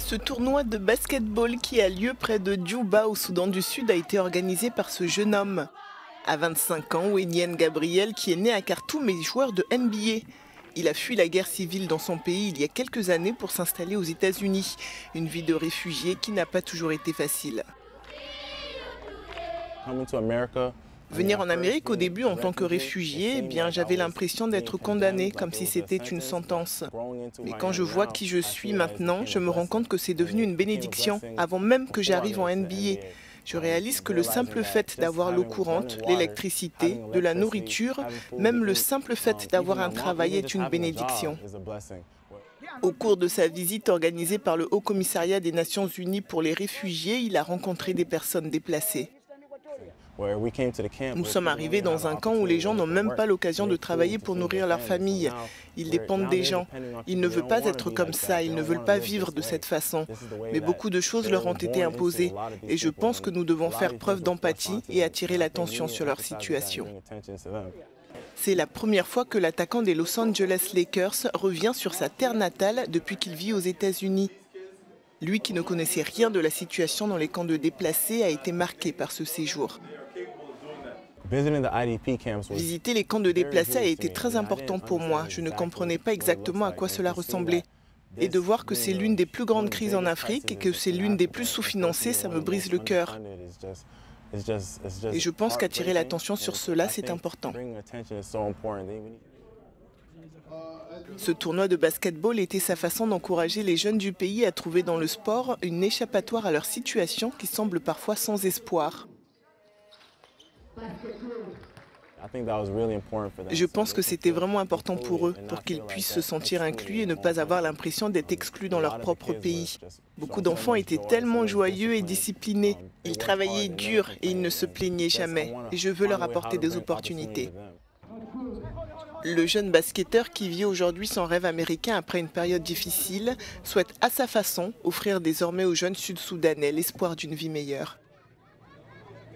Ce tournoi de basketball qui a lieu près de Djouba au Soudan du Sud a été organisé par ce jeune homme. À 25 ans, Wenyen Gabriel, qui est né à Khartoum, est joueur de NBA. Il a fui la guerre civile dans son pays il y a quelques années pour s'installer aux États-Unis. Une vie de réfugié qui n'a pas toujours été facile. Venir en Amérique au début en tant que réfugié, j'avais l'impression d'être condamné, comme si c'était une sentence. Mais quand je vois qui je suis maintenant, je me rends compte que c'est devenu une bénédiction, avant même que j'arrive en NBA. Je réalise que le simple fait d'avoir l'eau courante, l'électricité, de la nourriture, même le simple fait d'avoir un travail est une bénédiction. Au cours de sa visite organisée par le Haut Commissariat des Nations Unies pour les réfugiés, il a rencontré des personnes déplacées. Nous sommes arrivés dans un camp où les gens n'ont même pas l'occasion de travailler pour nourrir leur famille. Ils dépendent des gens. Ils ne veulent pas être comme ça, ils ne veulent pas vivre de cette façon. Mais beaucoup de choses leur ont été imposées. Et je pense que nous devons faire preuve d'empathie et attirer l'attention sur leur situation. C'est la première fois que l'attaquant des Los Angeles Lakers revient sur sa terre natale depuis qu'il vit aux États-Unis. Lui qui ne connaissait rien de la situation dans les camps de déplacés a été marqué par ce séjour. Visiter les camps de déplacés a été très important pour moi. Je ne comprenais pas exactement à quoi cela ressemblait. Et de voir que c'est l'une des plus grandes crises en Afrique et que c'est l'une des plus sous-financées, ça me brise le cœur. Et je pense qu'attirer l'attention sur cela, c'est important. Ce tournoi de basketball était sa façon d'encourager les jeunes du pays à trouver dans le sport une échappatoire à leur situation qui semble parfois sans espoir. Je pense que c'était vraiment important pour eux, pour qu'ils puissent se sentir inclus et ne pas avoir l'impression d'être exclus dans leur propre pays. Beaucoup d'enfants étaient tellement joyeux et disciplinés. Ils travaillaient dur et ils ne se plaignaient jamais. Et je veux leur apporter des opportunités. Le jeune basketteur qui vit aujourd'hui son rêve américain après une période difficile souhaite à sa façon offrir désormais aux jeunes sud-soudanais l'espoir d'une vie meilleure.